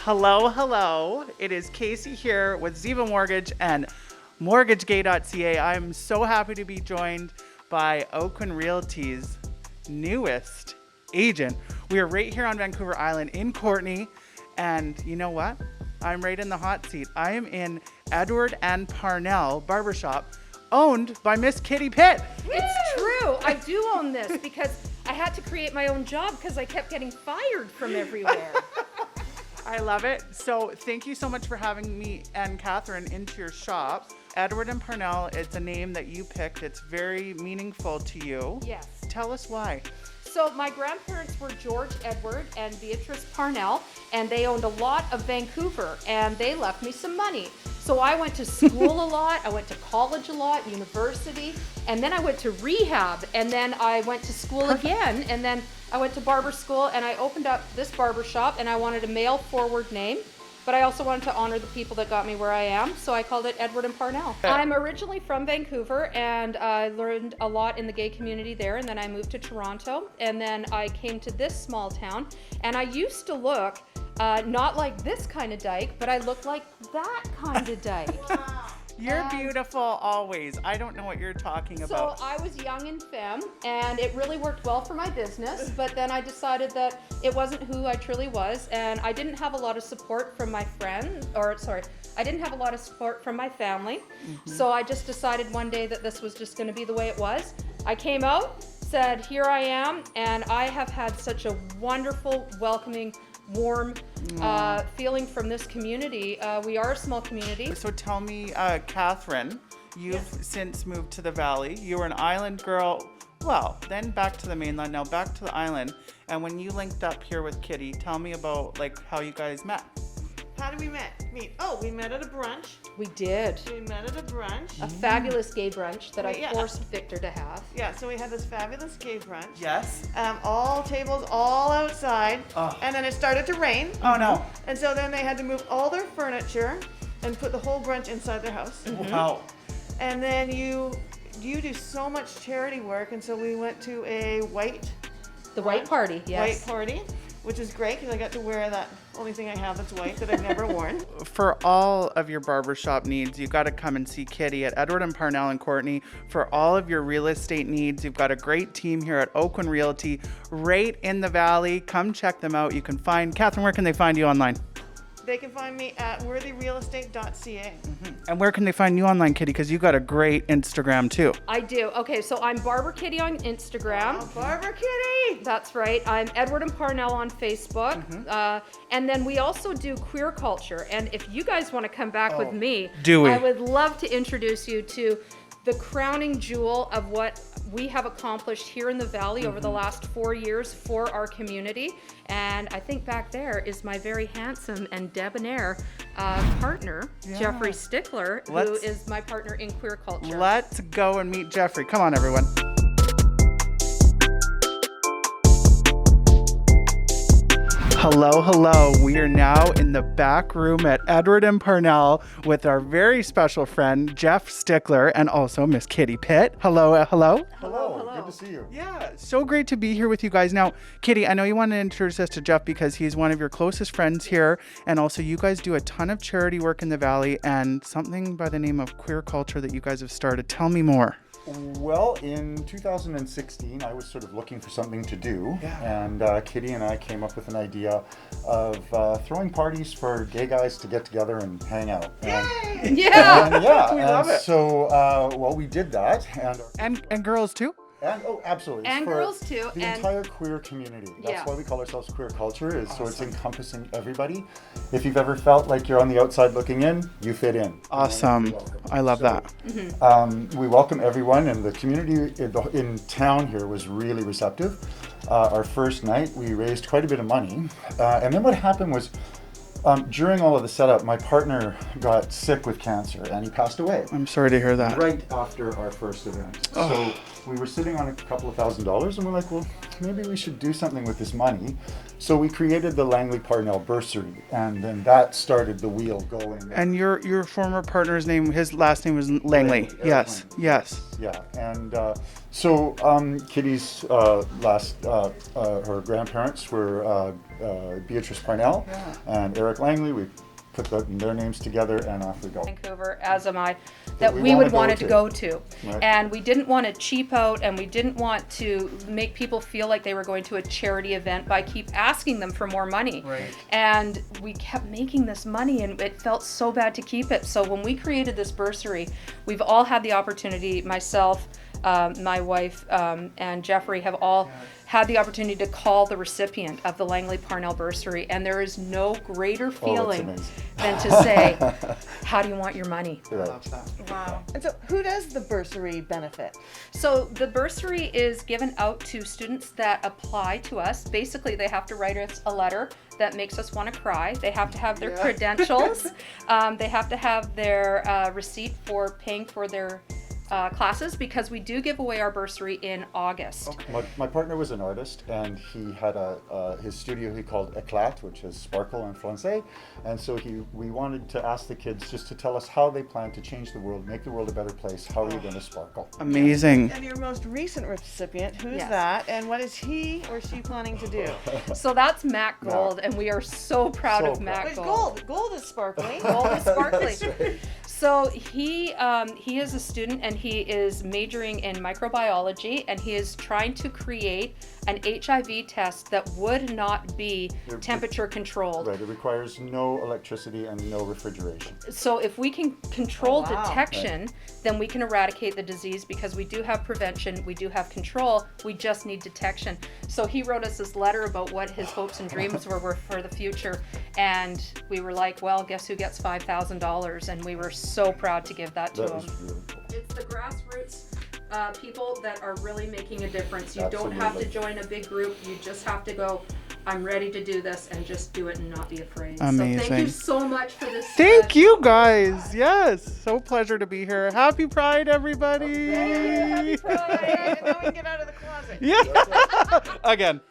Hello, hello. It is Casey here with Ziva Mortgage and MortgageGay.ca. I'm so happy to be joined by Oakwyn Realty's newest agent. We are right here on Vancouver Island in Courtenay, and you know what? I'm right in the hot seat. I am in Edward and Parnell Barbershop, owned by Miss Kitty Pitt. It's true. I do own this because I had to create my own job because I kept getting fired from everywhere. I love it. So thank you so much for having me and Catherine into your shop. Edward and Parnell, it's a name that you picked. It's very meaningful to you. Yes. Tell us why. So my grandparents were George Edward and Beatrice Parnell, and they owned a lot of Vancouver, and they left me some money. So I went to school a lot, I went to college a lot, university, and then I went to rehab, and then I went to school again, and then I went to barber school, and I opened up this barber shop, and I wanted a male forward name, but I also wanted to honor the people that got me where I am, so I called it Edward and Parnell. I'm originally from Vancouver, and I learned a lot in the gay community there, and then I moved to Toronto, and then I came to this small town, and I used to look not like this kind of dyke, but I look like that kind of dyke. You're beautiful always. I don't know what you're talking about. So I was young and femme, and it really worked well for my business, but then I decided that it wasn't who I truly was, and I didn't have a lot of support from my friends, I didn't have a lot of support from my family. So I just decided one day that this was just going to be the way it was. I came out, said, here I am, and I have had such a wonderful, welcoming, warm feeling from this community. We are a small community. So tell me, Catherine, you've since moved to the Valley. You were an island girl, well, then back to the mainland, now back to the island. And when you linked up here with Kitty, tell me about like how you guys met. How did we meet? Oh, we met at a brunch. We did. We met at a brunch. A fabulous gay brunch that Yeah. I forced Victor to have. Yeah, so we had this fabulous gay brunch. Yes. All tables all outside. Oh. And then it started to rain. Oh no. And so then they had to move all their furniture and put the whole brunch inside their house. Wow. And then you do so much charity work, and so we went to a white Party, yes. white party, which is great because I got to wear that only thing I have that's white that I've never worn. For all of your barbershop needs, you got to come and see Kitty at Edward and Parnell and Courtenay. For all of your real estate needs, you've got a great team here at Oakwyn Realty right in the Valley. Come check them out. You can find, Catherine, where can they find you online? They can find me at worthyrealestate.ca. And where can they find you online, Kitty? Because you got a great Instagram too. I do. Okay, so I'm Barber Kitty on Instagram. Oh, Barber Kitty! That's right. I'm Edward and Parnell on Facebook. And then we also do queer culture. And if you guys want to come back with me, do we? I would love to introduce you to the crowning jewel of what we have accomplished here in the Valley over the last 4 years for our community. And I think back there is my very handsome and debonair partner, Jeffrey Stickler, who is my partner in queer culture. Let's go and meet Jeffrey. Come on, everyone. Hello, hello. We are now in the back room at Edward and Parnell with our very special friend, Jeff Stickler, and also Miss Kitty Pitt. Hello, hello. Hello, good to see you. Yeah, so great to be here with you guys. Now, Kitty, I know you want to introduce us to Jeff because he's one of your closest friends here, and also you guys do a ton of charity work in the Valley and something by the name of queer culture that you guys have started. Tell me more. Well, in 2016, I was sort of looking for something to do, and Kitty and I came up with an idea of throwing parties for gay guys to get together and hang out. And, Yeah! We love it. So, well, we did that, And girls too? and oh, absolutely. And For girls too, The and- entire queer community. That's Yeah. why we call ourselves queer culture, is so it's encompassing everybody. If you've ever felt like you're on the outside looking in, you fit in. Awesome. I love that. We welcome everyone, and the community in town here was really receptive. Our first night, we raised quite a bit of money. And then what happened was, during all of the setup, my partner got sick with cancer, and he passed away I'm sorry to hear that. right after our first event. So we were sitting on a couple of $1,000s, and we're like, well, maybe we should do something with this money. So we created the Langley Parnell Bursary, and then that started the wheel going. And your former partner's name, his last name was Langley. Yes, yes. Yeah, and so Kitty's her grandparents were Beatrice Parnell and Eric Langley. We put their names together and off we go. Vancouver, as am I, that we we would wanna want go to go to. Right. And we didn't want to cheap out, and we didn't want to make people feel like they were going to a charity event by keep asking them for more money. Right. And we kept making this money, and it felt so bad to keep it. So when we created this bursary, we've all had the opportunity, myself, my wife, and Jeffrey have all had the opportunity to call the recipient of the Langley Parnell bursary, and there is no greater feeling amazing. than to say, how do you want your money? I love that. Wow. And so who does the bursary benefit? So the bursary is given out to students that apply to us. Basically, they have to write us a letter that makes us want to cry. They have to have their credentials. They have to have their receipt for paying for their classes, because we do give away our bursary in August. My partner was an artist, and he had his studio he called Éclat, which is sparkle in Francais. And so we wanted to ask the kids just to tell us how they plan to change the world, make the world a better place. How are you going to sparkle? Amazing. And your most recent recipient, who's Yes. that, and what is he or she planning to do? So that's Matt Gold, and we are so proud So of Matt It's Gold. gold. Gold is sparkling. Gold is sparkling. So he is a student, and he is majoring in microbiology, and he is trying to create an HIV test that would not be temperature controlled. Right, it requires no electricity and no refrigeration. So if we can control Oh, wow. detection, then we can eradicate the disease, because we do have prevention, we do have control, we just need detection. So he wrote us this letter about what his hopes and dreams were for the future, and we were like, well, guess who gets $5,000? And we were so proud to give that to That him. was really cool. It's the grassroots people that are really making a difference. You don't have to Absolutely. join a big group. You just have to go, I'm ready to do this, and just do it and not be afraid. So thank Amazing. you so much for this. Thank you guys. Yes. So pleasure to be here. Happy Pride, everybody. Happy Pride. And now we can get out of the closet. Yeah. Again.